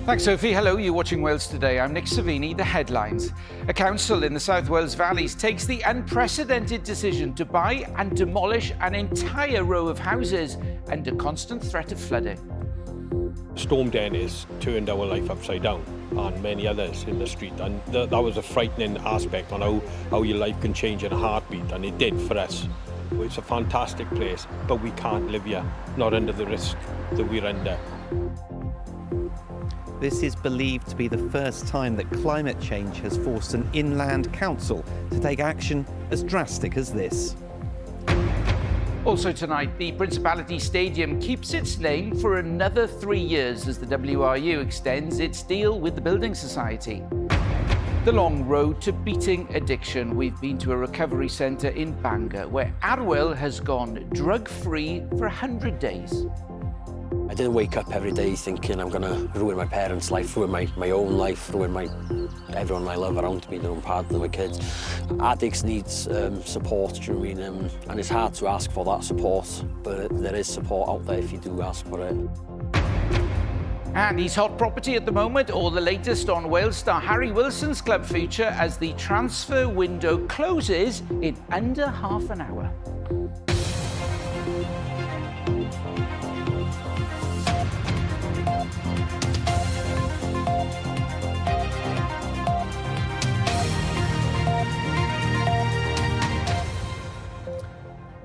Thanks, Sophie. Hello, you're watching Wales Today. I'm Nick Savini. The headlines. A council in the South Wales Valleys takes the unprecedented decision to buy and demolish an entire row of houses under constant threat of flooding. Storm Dennis turned our life upside down, and many others in the street, and that was a frightening aspect on how your life can change in a heartbeat, and it did for us. It's a fantastic place, but we can't live here, not under the risk that we're under. This is believed to be the first time that climate change has forced an inland council to take action as drastic as this. Also tonight, the Principality Stadium keeps its name for another 3 years as the WRU extends its deal with the Building Society. The long road to beating addiction. We've been to a recovery centre in Bangor where Arwyl has gone drug-free for 100 days. I didn't wake up every day thinking I'm going to ruin my parents' life, ruin my own life, ruin everyone I love around me, their own partner, my kids. Addicts need support, do you know what I mean? And it's hard to ask for that support, but there is support out there if you do ask for it. And he's hot property at the moment, or the latest on Wales star Harry Wilson's club future as the transfer window closes in under half an hour.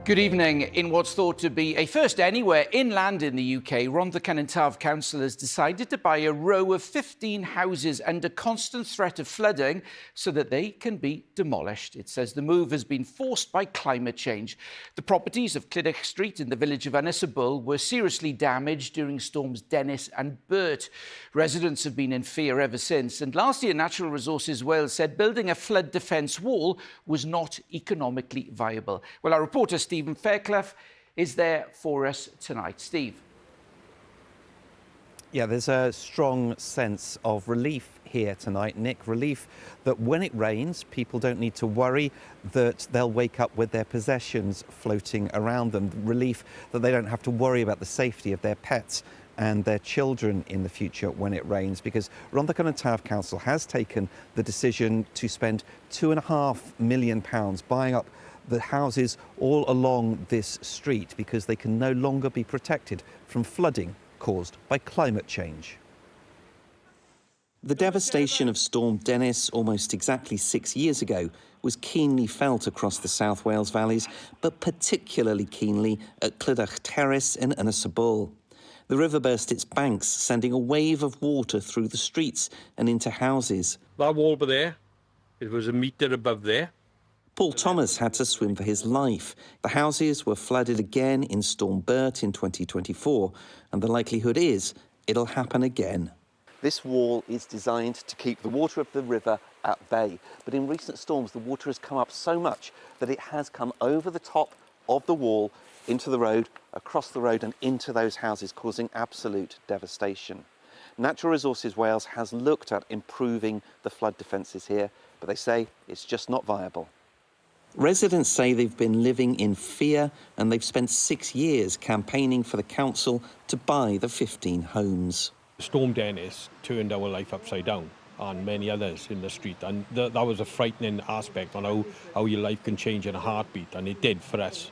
Good evening. In what's thought to be a first anywhere inland in the UK, Rhondda Cynon Taf Council has decided to buy a row of 15 houses under constant threat of flooding so that they can be demolished. It says the move has been forced by climate change. The properties of Clydach Street in the village of Ynys were seriously damaged during storms Dennis and Bert. Residents have been in fear ever since, and last year Natural Resources Wales said building a flood defence wall was not economically viable. Well, our reporter Stephen Fairclough is there for us tonight. Steve. Yeah, there's a strong sense of relief here tonight, Nick. Relief that when it rains, people don't need to worry that they'll wake up with their possessions floating around them. Relief that they don't have to worry about the safety of their pets and their children in the future when it rains, because Rhondda Cynon Taf Council has taken the decision to spend £2.5 million buying up the houses all along this street because they can no longer be protected from flooding caused by climate change. The devastation of Storm Dennis almost exactly 6 years ago was keenly felt across the South Wales valleys, but particularly keenly at Clydach Terrace in Ynys. The river burst its banks, sending a wave of water through the streets and into houses. That wall over there, it was a metre above there. Paul Thomas had to swim for his life. The houses were flooded again in Storm Bert in 2024, and the likelihood is it'll happen again. This wall is designed to keep the water of the river at bay, but in recent storms the water has come up so much that it has come over the top of the wall, into the road, across the road and into those houses, causing absolute devastation. Natural Resources Wales has looked at improving the flood defences here, but they say it's just not viable. Residents say they've been living in fear and they've spent 6 years campaigning for the council to buy the 15 homes. Storm Dennis turned our life upside down, and many others in the street, and that was a frightening aspect on how your life can change in a heartbeat, and it did for us.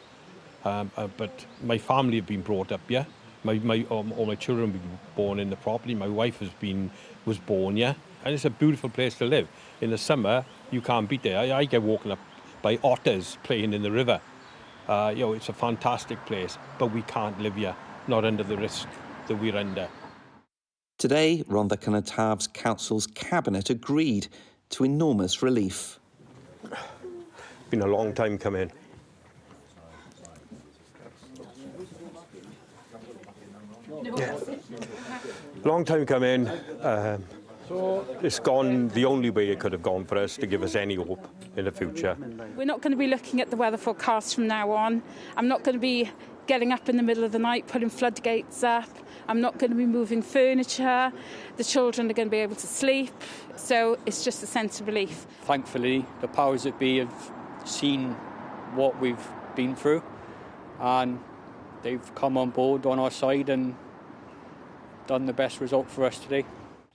But my family have been brought up here. All my children were born in the property. My wife was born here, and it's a beautiful place to live. In the summer, you can't beat it. I get woken up by otters playing in the river. It's a fantastic place, but we can't live here, not under the risk that we're under. Today, Rhondda Cynon Taf's council's cabinet agreed to enormous relief. Been a long time coming. Yeah. Long time coming. It's gone the only way it could have gone for us to give us any hope in the future. We're not going to be looking at the weather forecast from now on. I'm not going to be getting up in the middle of the night, putting floodgates up. I'm not going to be moving furniture. The children are going to be able to sleep. So it's just a sense of relief. Thankfully, the powers that be have seen what we've been through, and they've come on board on our side and done the best result for us today.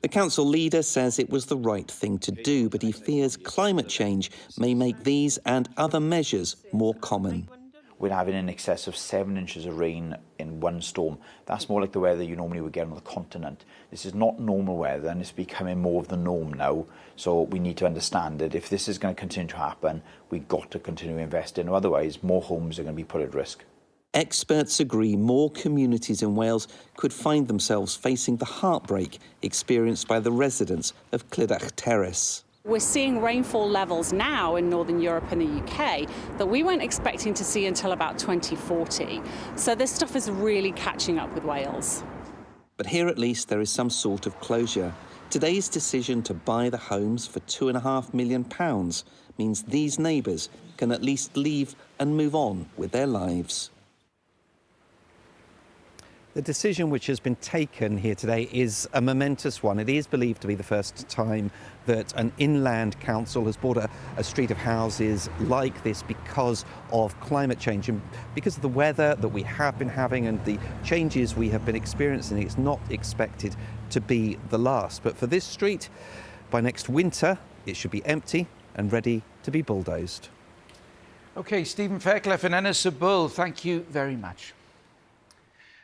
The council leader says it was the right thing to do, but he fears climate change may make these and other measures more common. We're having in excess of 7 inches of rain in one storm. That's more like the weather you normally would get on the continent. This is not normal weather, and it's becoming more of the norm now. So we need to understand that if this is going to continue to happen, we've got to continue investing. Otherwise, more homes are going to be put at risk. Experts agree more communities in Wales could find themselves facing the heartbreak experienced by the residents of Clydach Terrace. We're seeing rainfall levels now in Northern Europe and the UK that we weren't expecting to see until about 2040. So this stuff is really catching up with Wales. But here at least there is some sort of closure. Today's decision to buy the homes for £2.5 million means these neighbours can at least leave and move on with their lives. The decision which has been taken here today is a momentous one. It is believed to be the first time that an inland council has bought a street of houses like this because of climate change and because of the weather that we have been having and the changes we have been experiencing. It's not expected to be the last. But for this street, by next winter, it should be empty and ready to be bulldozed. OK, Stephen Fairclough and Ennis Bull, thank you very much.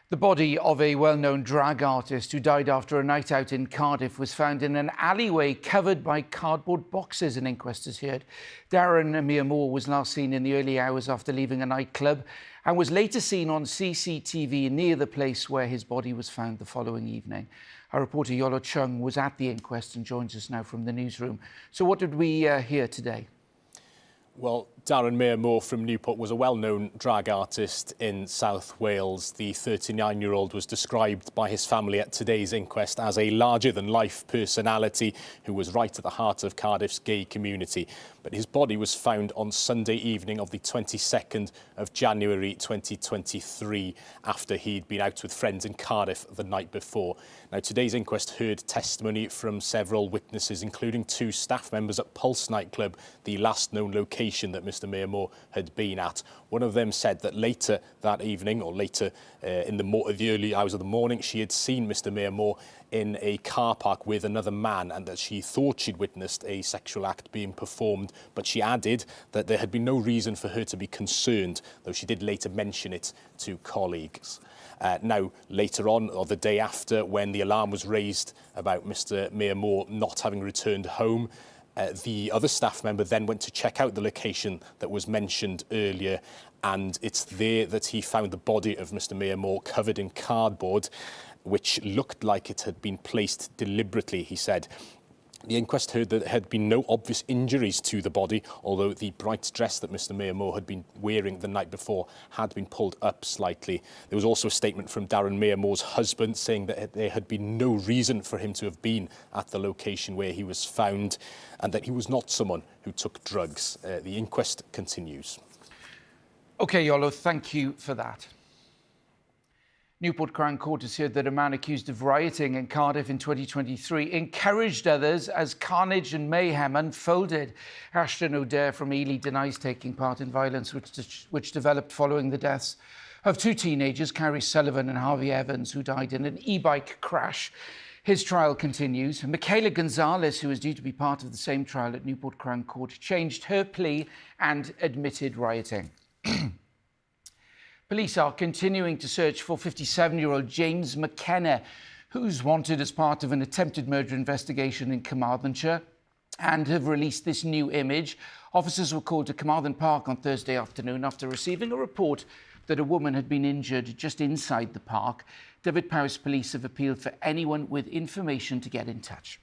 The body of a well-known drag artist who died after a night out in Cardiff was found in an alleyway covered by cardboard boxes, an inquest has heard. Darren Amir Moore was last seen in the early hours after leaving a nightclub and was later seen on CCTV near the place where his body was found the following evening. Our reporter Yolo Chung was at the inquest and joins us now from the newsroom. So what did we hear today? Well, Darren Moore from Newport was a well-known drag artist in South Wales. The 39-year-old was described by his family at today's inquest as a larger-than-life personality who was right at the heart of Cardiff's gay community. But his body was found on Sunday evening of the 22nd of January 2023 after he'd been out with friends in Cardiff the night before. Now, today's inquest heard testimony from several witnesses, including 2 staff members at Pulse nightclub, the last known location that Mr Moore had been at. One of them said that later that evening, or later in the early hours of the morning, she had seen Mr Moore in a car park with another man and that she thought she'd witnessed a sexual act being performed, but she added that there had been no reason for her to be concerned, though she did later mention it to colleagues. Now, later on, or the day after, when the alarm was raised about Mr Moore not having returned home, the other staff member then went to check out the location that was mentioned earlier, and it's there that he found the body of Mr Moore covered in cardboard, which looked like it had been placed deliberately, he said. The inquest heard that there had been no obvious injuries to the body, although the bright dress that Mr Moore had been wearing the night before had been pulled up slightly. There was also a statement from Darren Moore's husband saying that there had been no reason for him to have been at the location where he was found and that he was not someone who took drugs. The inquest continues. OK, Yolo, thank you for that. Newport Crown Court has heard that a man accused of rioting in Cardiff in 2023 encouraged others as carnage and mayhem unfolded. Ashton O'Dare from Ely denies taking part in violence which developed following the deaths of 2 teenagers, Carrie Sullivan and Harvey Evans, who died in an e-bike crash. His trial continues. Michaela Gonzalez, who is due to be part of the same trial at Newport Crown Court, changed her plea and admitted rioting. Police are continuing to search for 57-year-old James McKenna, who's wanted as part of an attempted murder investigation in Carmarthenshire, and have released this new image. Officers were called to Carmarthen Park on Thursday afternoon after receiving a report that a woman had been injured just inside the park. Dyfed-Powys Police have appealed for anyone with information to get in touch.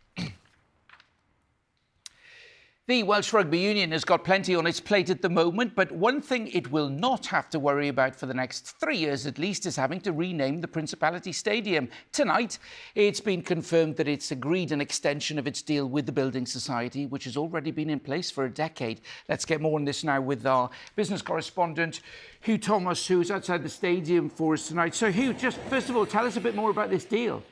The Welsh Rugby Union has got plenty on its plate at the moment, but one thing it will not have to worry about for the next 3 years at least is having to rename the Principality Stadium. Tonight, it's been confirmed that it's agreed an extension of its deal with the Building Society, which has already been in place for a decade. Let's get more on this now with our business correspondent, Hugh Thomas, who's outside the stadium for us tonight. So, Hugh, just first of all, tell us a bit more about this deal.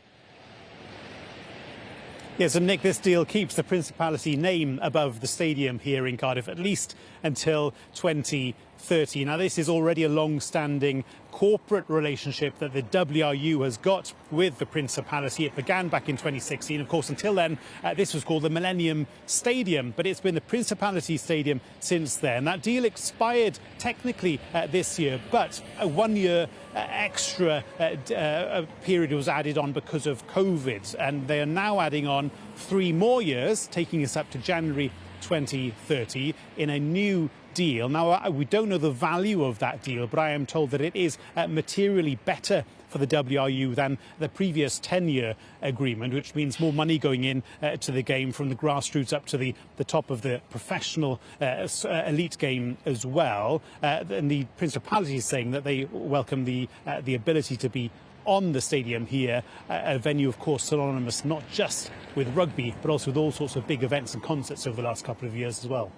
Yes, and Nick, this deal keeps the Principality name above the stadium here in Cardiff, at least until 20 2030. Now, this is already a long-standing corporate relationship that the WRU has got with the Principality. It began back in 2016. Of course, until then, this was called the Millennium Stadium, but it's been the Principality Stadium since then. That deal expired technically this year, but a one-year extra period was added on because of COVID, and they are now adding on 3 more years, taking us up to January 2030 in a new deal. Now, we don't know the value of that deal, but I am told that it is materially better for the WRU than the previous 10-year agreement, which means more money going in to the game from the grassroots up to the top of the professional elite game as well. And the Principality is saying that they welcome the ability to be on the stadium here, a venue, of course, synonymous not just with rugby, but also with all sorts of big events and concerts over the last couple of years as well.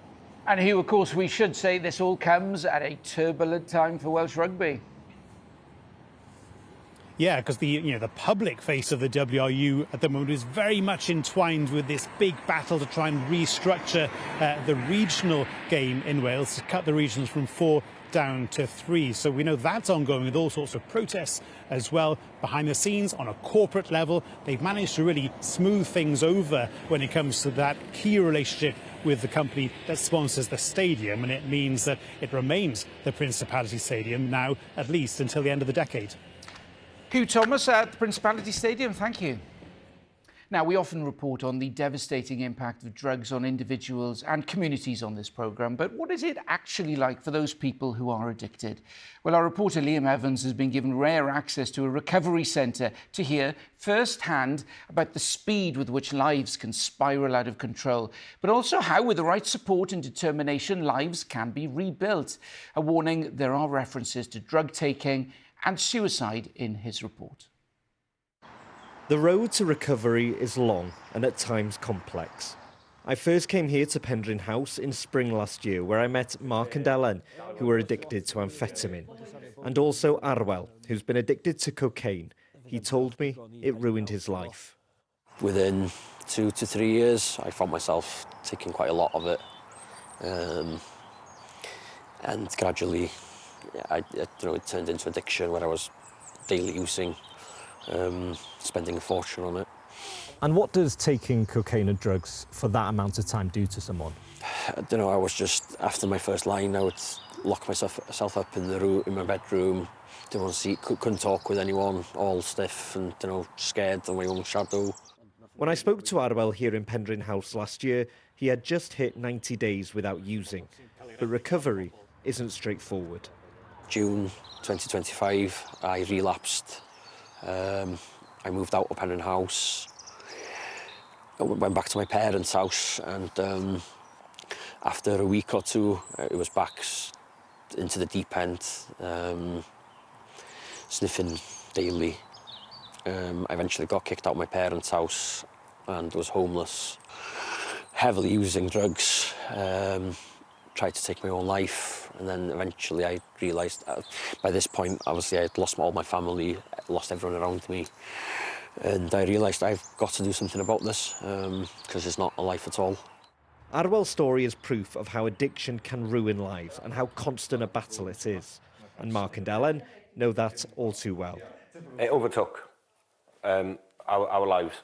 And Hugh, of course, we should say this all comes at a turbulent time for Welsh rugby. Yeah, because the public face of the WRU at the moment is very much entwined with this big battle to try and restructure the regional game in Wales, to cut the regions from 4 down to 3. So we know that's ongoing with all sorts of protests as well. Behind the scenes, on a corporate level, they've managed to really smooth things over when it comes to that key relationship with the company that sponsors the stadium, and it means that it remains the Principality Stadium now, at least until the end of the decade. Hugh Thomas at the Principality Stadium, thank you. Now, we often report on the devastating impact of drugs on individuals and communities on this programme, but what is it actually like for those people who are addicted? Well, our reporter Liam Evans has been given rare access to a recovery centre to hear firsthand about the speed with which lives can spiral out of control, but also how, with the right support and determination, lives can be rebuilt. A warning, there are references to drug taking and suicide in his report. The road to recovery is long and at times complex. I first came here to Penryn House in spring last year, where I met Mark and Ellen, who were addicted to amphetamine, and also Arwel, who's been addicted to cocaine. He told me it ruined his life. Within 2 to 3 years, I found myself taking quite a lot of it, and gradually, it turned into addiction where I was daily using. Spending a fortune on it. And what does taking cocaine and drugs for that amount of time do to someone? I don't know, I was just, after my first line, I would lock myself up in my bedroom, didn't want to see, couldn't talk with anyone, all stiff and, scared of my own shadow. When I spoke to Arwel here in Penryn House last year, he had just hit 90 days without using. But recovery isn't straightforward. June 2025, I relapsed. I moved out of Penryn House. I went back to my parents' house, and after a week or 2, it was back into the deep end, sniffing daily. I eventually got kicked out of my parents' house and was homeless, heavily using drugs, tried to take my own life, and then eventually I realised by this point, obviously, I had lost all my family, lost everyone around me, and I realised I've got to do something about this, because it's not a life at all. Arwel's story is proof of how addiction can ruin lives and how constant a battle it is. And Mark and Ellen know that all too well. It overtook our lives.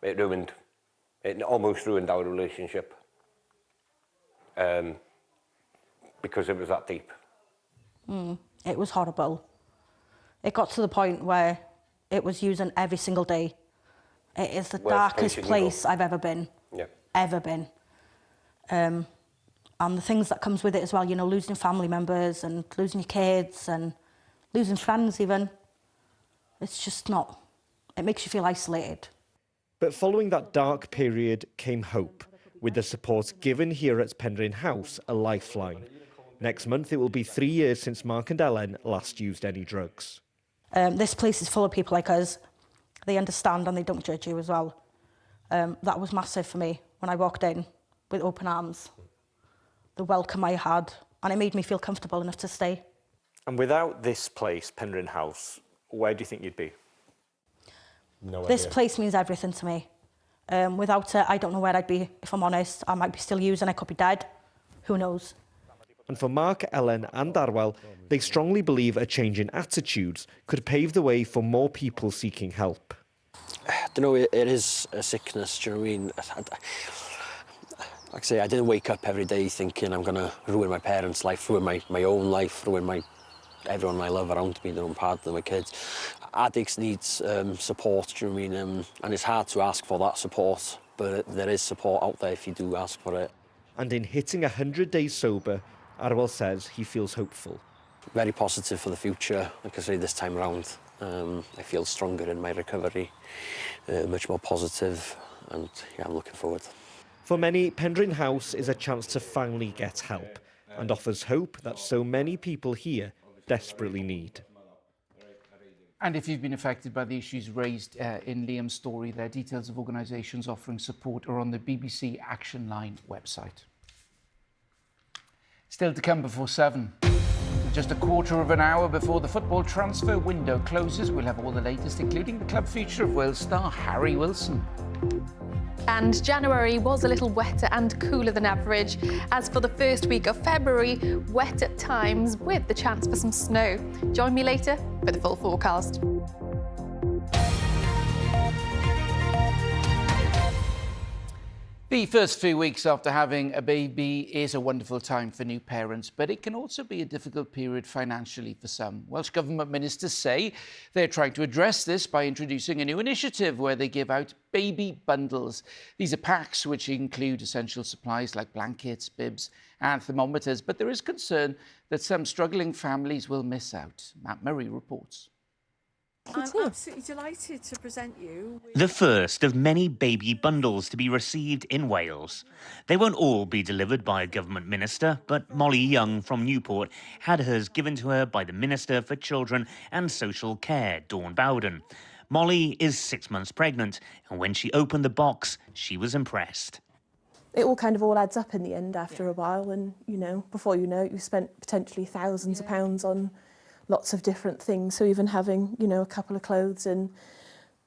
It almost ruined our relationship. Because it was that deep. It was horrible. It got to the point where it was using every single day. It is the darkest place I've ever been. Yeah. Ever been. And the things that comes with it as well, losing family members and losing your kids and losing friends even. It's just not, it makes you feel isolated. But following that dark period came hope, with the support given here at Penryn House a lifeline. Next month, it will be 3 years since Mark and Ellen last used any drugs. This place is full of people like us. They understand and they don't judge you as well. That was massive for me when I walked in with open arms. The welcome I had, and it made me feel comfortable enough to stay. And without this place, Penryn House, where do you think you'd be? No This idea. place means everything to me. Without it, I don't know where I'd be, if I'm honest. I might be still using, I could be dead. Who knows? And for Mark, Ellen and Darwell, they strongly believe a change in attitudes could pave the way for more people seeking help. I don't know, it is a sickness, do you know what I mean? Like I say, I didn't wake up every day thinking I'm going to ruin my parents' life, ruin my own life, ruin everyone I love around me, their own partner, my kids. Addicts need support, do you know what I mean? And it's hard to ask for that support, but there is support out there if you do ask for it. And in hitting 100 days sober, Arwell says he feels hopeful. Very positive for the future. Like I say, this time around, I feel stronger in my recovery, much more positive, and yeah, I'm looking forward. For many, Penryn House is a chance to finally get help and offers hope that so many people here desperately need. And if you've been affected by the issues raised in Liam's story, there details of organisations offering support are on the BBC Action Line website. Still to come before 7. Just a quarter of an hour before the football transfer window closes, we'll have all the latest, including the club feature of Wales star Harry Wilson. And January was a little wetter and cooler than average. As for the first week of February, wet at times with the chance for some snow. Join me later for the full forecast. The first few weeks after having a baby is a wonderful time for new parents, but it can also be a difficult period financially for some. Welsh Government ministers say they're trying to address this by introducing a new initiative where they give out baby bundles. These are packs which include essential supplies like blankets, bibs and thermometers, but there is concern that some struggling families will miss out. Matt Murray reports. I'm absolutely delighted to present you with the first of many baby bundles to be received in Wales. They won't all be delivered by a government minister, but Molly Young from Newport had hers given to her by the Minister for Children and Social Care, Dawn Bowden. Molly is 6 months pregnant, and when she opened the box, she was impressed. It all adds up in the end after a while, and, you know, before you know it, you've spent potentially thousands of pounds on lots of different things. So even having, you know, a couple of clothes and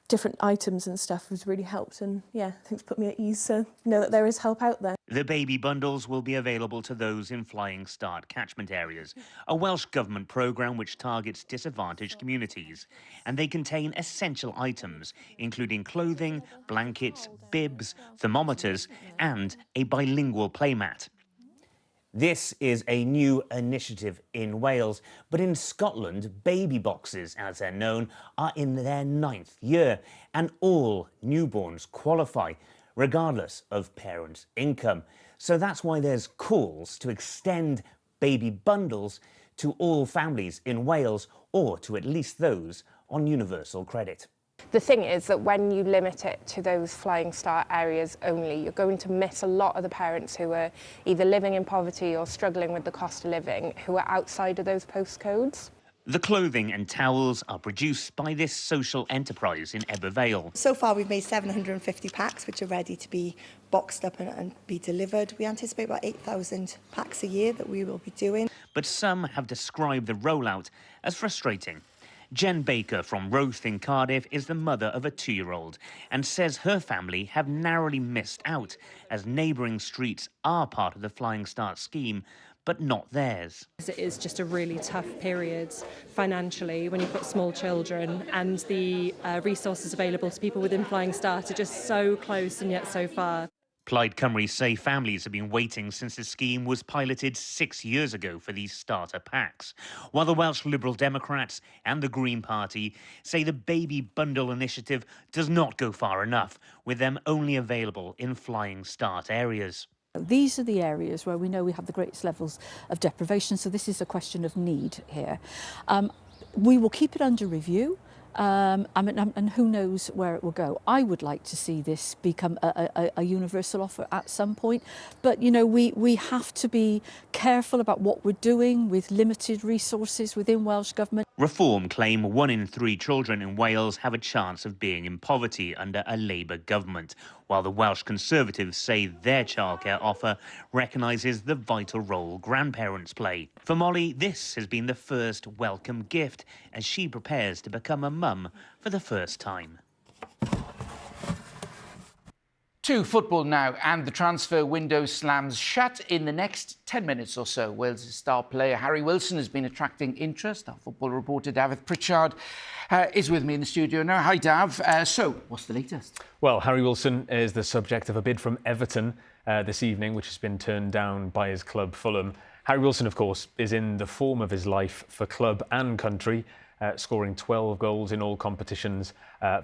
different items and stuff has really helped. And yeah, I think it's put me at ease to know that there is help out there. The baby bundles will be available to those in Flying Start catchment areas, a Welsh Government programme which targets disadvantaged communities. And they contain essential items, including clothing, blankets, bibs, thermometers, and a bilingual playmat. This is a new initiative in Wales, but in Scotland, baby boxes, as they're known, are in their 9th year, and all newborns qualify, regardless of parents' income. So that's why there's calls to extend baby bundles to all families in Wales, or to at least those on universal credit. The thing is that when you limit it to those Flying Start areas only, you're going to miss a lot of the parents who are either living in poverty or struggling with the cost of living, who are outside of those postcodes. The clothing and towels are produced by this social enterprise in Ebbw Vale. So far we've made 750 packs which are ready to be boxed up and be delivered. We anticipate about 8,000 packs a year that we will be doing. But some have described the rollout as frustrating. Jen Baker from Roath in Cardiff is the mother of a 2-year-old and says her family have narrowly missed out as neighbouring streets are part of the Flying Start scheme, but not theirs. It is just a really tough period financially when you've got small children, and the resources available to people within Flying Start are just so close and yet so far. Plaid Cymru say families have been waiting since the scheme was piloted 6 years ago for these starter packs, while the Welsh Liberal Democrats and the Green Party say the baby bundle initiative does not go far enough, with them only available in Flying Start areas. These are the areas where we know we have the greatest levels of deprivation, so this is a question of need here. We will keep it under review. And who knows where it will go. I would like to see this become a universal offer at some point, but you know, we have to be careful about what we're doing with limited resources within Welsh Government. Reform claim 1 in 3 children in Wales have a chance of being in poverty under a Labour government, while the Welsh Conservatives say their childcare offer recognises the vital role grandparents play. For Molly, this has been the first welcome gift as she prepares to become a mum for the first time. To football now, and the transfer window slams shut in the next 10 minutes or so. Wales' star player Harry Wilson has been attracting interest. Our football reporter David Pritchard is with me in the studio now. Hi, Dav. So, what's the latest? Well, Harry Wilson is the subject of a bid from Everton this evening, which has been turned down by his club, Fulham. Harry Wilson, of course, is in the form of his life for club and country, scoring 12 goals in all competitions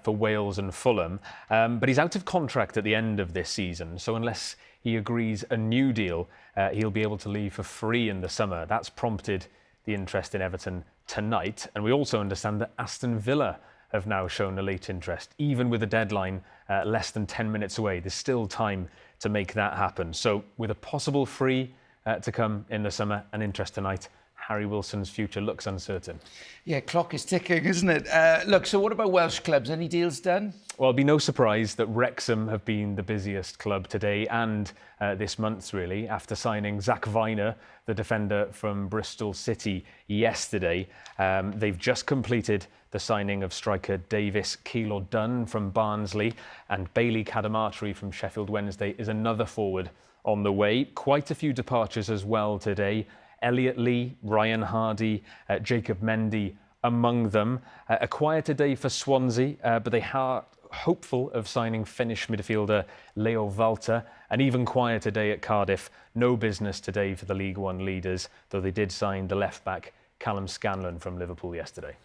for Wales and Fulham. But he's out of contract at the end of this season, so unless he agrees a new deal, he'll be able to leave for free in the summer. That's prompted the interest in Everton tonight. And we also understand that Aston Villa have now shown a late interest, even with a deadline less than 10 minutes away. There's still time to make that happen. So with a possible free to come in the summer and interest tonight, Harry Wilson's future looks uncertain. Yeah, clock is ticking, isn't it? Look, so what about Welsh clubs? Any deals done? Well, it'll be no surprise that Wrexham have been the busiest club today and this month, really, after signing Zach Vyner, the defender from Bristol City, yesterday. They've just completed the signing of striker Davis Keillor-Dunn from Barnsley, and Bailey Cadamarteri from Sheffield Wednesday is another forward on the way. Quite a few departures as well today. Elliot Lee, Ryan Hardy, Jacob Mendy among them. A quieter day for Swansea, but they are hopeful of signing Finnish midfielder Leo Walter. An even quieter day at Cardiff. No business today for the League One leaders, though they did sign the left-back Callum Scanlon from Liverpool yesterday.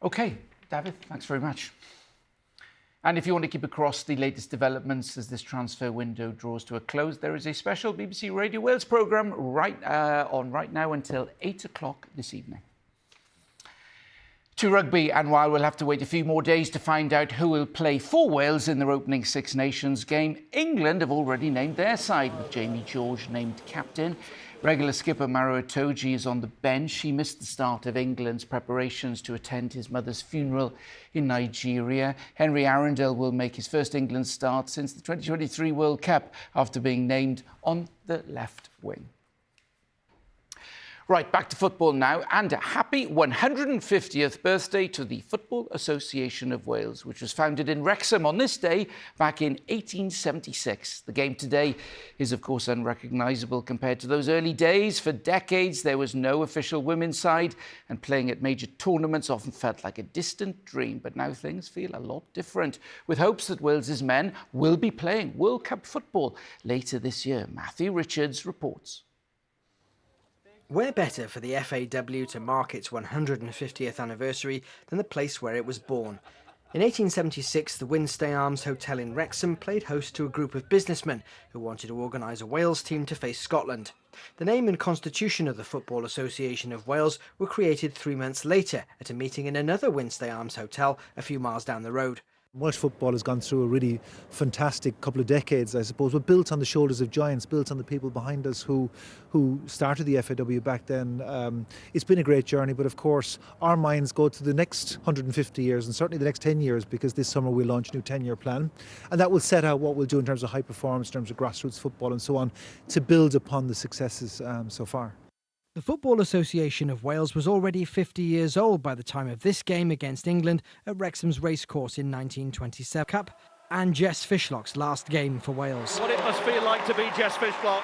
OK, David, thanks very much. And if you want to keep across the latest developments as this transfer window draws to a close, there is a special BBC Radio Wales programme right now until 8 o'clock this evening. To rugby, and while we'll have to wait a few more days to find out who will play for Wales in their opening Six Nations game, England have already named their side, with Jamie George named captain. Regular skipper Maro Itoje is on the bench. He missed the start of England's preparations to attend his mother's funeral in Nigeria. Henry Arundel will make his first England start since the 2023 World Cup after being named on the left wing. Right, back to football now, and a happy 150th birthday to the Football Association of Wales, which was founded in Wrexham on this day back in 1876. The game today is, of course, unrecognisable compared to those early days. For decades, there was no official women's side, and playing at major tournaments often felt like a distant dream. But now things feel a lot different, with hopes that Wales's men will be playing World Cup football later this year. Matthew Richards reports. Where better for the FAW to mark its 150th anniversary than the place where it was born? In 1876, the Winstay Arms Hotel in Wrexham played host to a group of businessmen who wanted to organise a Wales team to face Scotland. The name and constitution of the Football Association of Wales were created 3 months later at a meeting in another Winstay Arms Hotel a few miles down the road. Welsh football has gone through a really fantastic couple of decades, I suppose. We're built on the shoulders of giants, built on the people behind us who started the FAW back then. It's been a great journey, but of course our minds go to the next 150 years and certainly the next 10 years, because this summer we'll launch a new 10-year plan, and that will set out what we'll do in terms of high performance, in terms of grassroots football and so on, to build upon the successes so far. The Football Association of Wales was already 50 years old by the time of this game against England at Wrexham's racecourse in 1927 Cup, and Jess Fishlock's last game for Wales. What it must feel like to be Jess Fishlock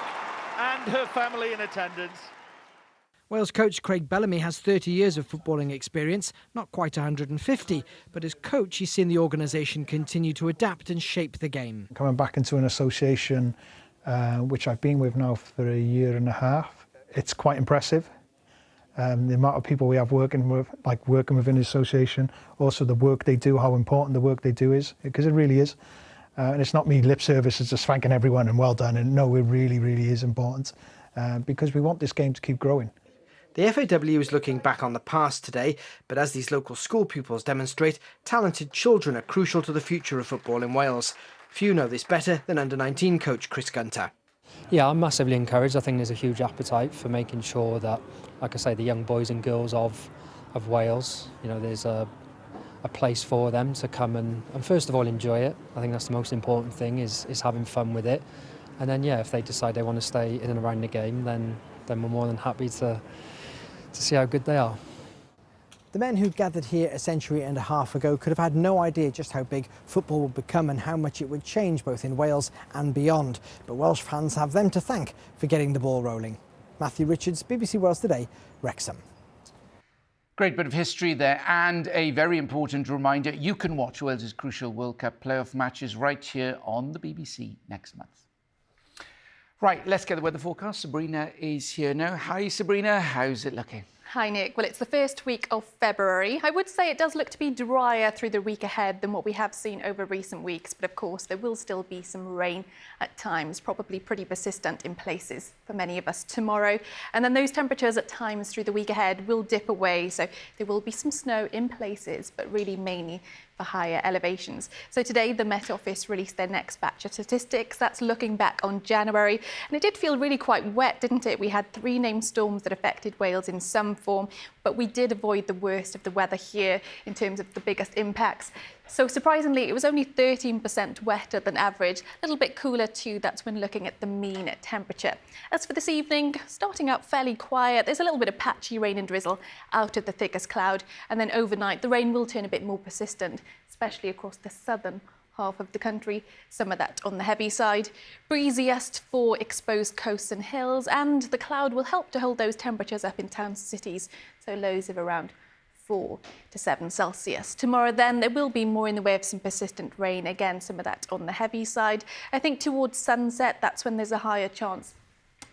and her family in attendance. Wales coach Craig Bellamy has 30 years of footballing experience, not quite 150, but as coach he's seen the organisation continue to adapt and shape the game. Coming back into an association which I've been with now for a year and a half, it's quite impressive. The amount of people we have working within the association, also the work they do, how important the work they do is, because it really is. And it's not me lip service, it's just thanking everyone and well done. And no, it really, really is important because we want this game to keep growing. The FAW is looking back on the past today, but as these local school pupils demonstrate, talented children are crucial to the future of football in Wales. Few know this better than under-19 coach Chris Gunter. Yeah, I'm massively encouraged. I think there's a huge appetite for making sure that, like I say, the young boys and girls of Wales, you know, there's a place for them to come and first of all enjoy it. I think that's the most important thing, is having fun with it. And then, yeah, if they decide they want to stay in and around the game, then we're more than happy to see how good they are. The men who gathered here a century and a half ago could have had no idea just how big football would become and how much it would change both in Wales and beyond. But Welsh fans have them to thank for getting the ball rolling. Matthew Richards, BBC Wales Today, Wrexham. Great bit of history there, and a very important reminder, you can watch Wales' crucial World Cup playoff matches right here on the BBC next month. Right, let's get the weather forecast. Sabrina is here now. Hi, Sabrina. How's it looking? Hi, Nick. Well, it's the first week of February. I would say it does look to be drier through the week ahead than what we have seen over recent weeks. But of course, there will still be some rain at times, probably pretty persistent in places for many of us tomorrow. And then those temperatures at times through the week ahead will dip away. So there will be some snow in places, but really mainly for higher elevations. So today, the Met Office released their next batch of statistics. That's looking back on January. And it did feel really quite wet, didn't it? We had 3 named storms that affected Wales in some form, but we did avoid the worst of the weather here in terms of the biggest impacts. So surprisingly, it was only 13% wetter than average, a little bit cooler too. That's when looking at the mean temperature. As for this evening, starting out fairly quiet. There's a little bit of patchy rain and drizzle out of the thickest cloud. And then overnight, the rain will turn a bit more persistent, especially across the southern half of the country, some of that on the heavy side. Breeziest for exposed coasts and hills, and the cloud will help to hold those temperatures up in towns and cities, so lows of around 4 to 7 Celsius. Tomorrow then, there will be more in the way of some persistent rain, again, some of that on the heavy side. I think towards sunset, that's when there's a higher chance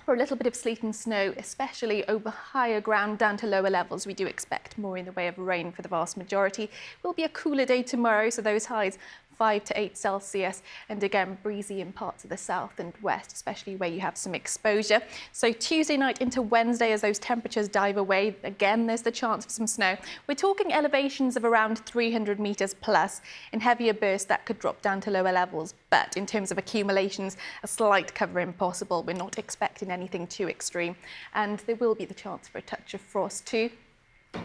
for a little bit of sleet and snow, especially over higher ground down to lower levels. We do expect more in the way of rain for the vast majority. It will be a cooler day tomorrow, so those highs 5 to 8 Celsius, and again breezy in parts of the south and west, especially where you have some exposure. So Tuesday night into Wednesday, as those temperatures dive away, again there's the chance for some snow. We're talking elevations of around 300 metres plus. In heavier bursts that could drop down to lower levels, but in terms of accumulations, a slight covering possible. We're not expecting anything too extreme, and there will be the chance for a touch of frost too.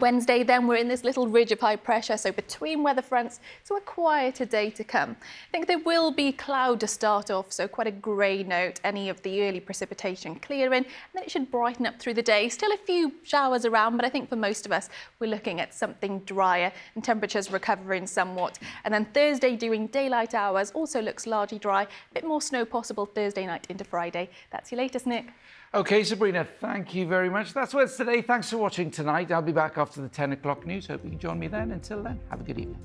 Wednesday then, we're in this little ridge of high pressure, so between weather fronts, so a quieter day to come. I think there will be cloud to start off, so quite a grey note, any of the early precipitation clearing, and then it should brighten up through the day. Still a few showers around, but I think for most of us, we're looking at something drier and temperatures recovering somewhat. And then Thursday during daylight hours also looks largely dry, a bit more snow possible Thursday night into Friday. That's your latest, Nick. OK, Sabrina, thank you very much. That's Wales Today. Thanks for watching tonight. I'll be back after the 10 o'clock news. Hope you can join me then. Until then, have a good evening.